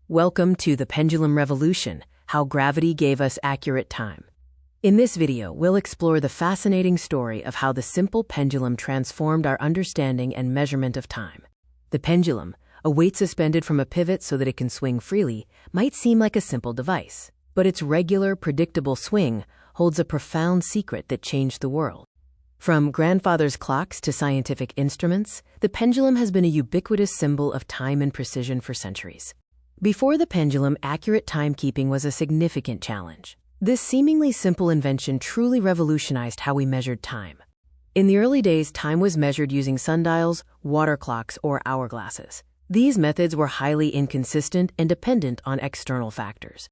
Welcome to the Pendulum Revolution, how gravity gave us accurate time. In this video, we'll explore the fascinating story of how the simple pendulum transformed our understanding and measurement of time. The pendulum, a weight suspended from a pivot so that it can swing freely, might seem like a simple device, but its regular, predictable swing holds a profound secret that changed the world. From grandfather's clocks to scientific instruments, the pendulum has been a ubiquitous symbol of time and precision for centuries. Before the pendulum, accurate timekeeping was a significant challenge. This seemingly simple invention truly revolutionized how we measured time. In the early days, time was measured using sundials, water clocks, or hourglasses. These methods were highly inconsistent and dependent on external factors.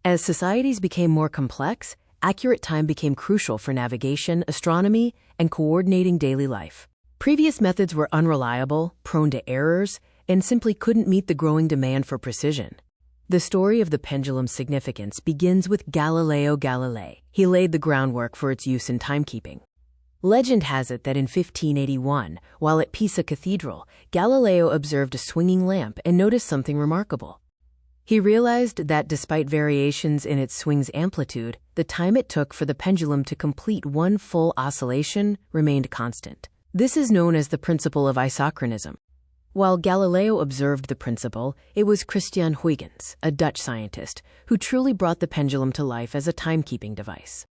As societies became more complex, accurate time became crucial for navigation, astronomy, and coordinating daily life. Previous methods were unreliable, prone to errors, and simply couldn't meet the growing demand for precision. The story of the pendulum's significance begins with Galileo Galilei. He laid the groundwork for its use in timekeeping. Legend has it that in 1581, while at Pisa Cathedral, Galileo observed a swinging lamp and noticed something remarkable. He realized that despite variations in its swing's amplitude, the time it took for the pendulum to complete one full oscillation remained constant. This is known as the principle of isochronism. While Galileo observed the principle, it was Christian Huygens, a Dutch scientist, who truly brought the pendulum to life as a timekeeping device.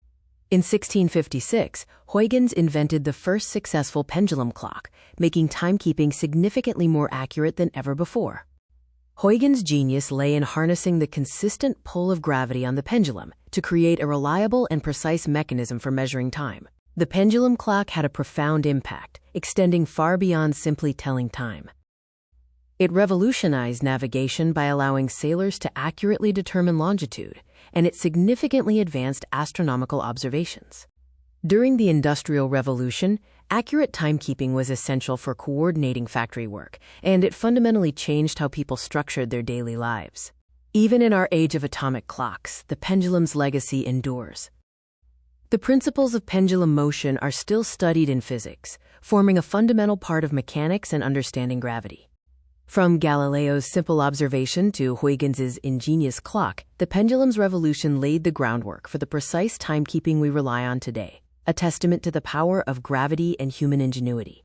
In 1656, Huygens invented the first successful pendulum clock, making timekeeping significantly more accurate than ever before. Huygens' genius lay in harnessing the consistent pull of gravity on the pendulum to create a reliable and precise mechanism for measuring time. The pendulum clock had a profound impact, extending far beyond simply telling time. It revolutionized navigation by allowing sailors to accurately determine longitude, and it significantly advanced astronomical observations. During the Industrial Revolution, accurate timekeeping was essential for coordinating factory work, and it fundamentally changed how people structured their daily lives. Even in our age of atomic clocks, the pendulum's legacy endures. The principles of pendulum motion are still studied in physics, forming a fundamental part of mechanics and understanding gravity. From Galileo's simple observation to Huygens' ingenious clock, the pendulum's revolution laid the groundwork for the precise timekeeping we rely on today, a testament to the power of gravity and human ingenuity.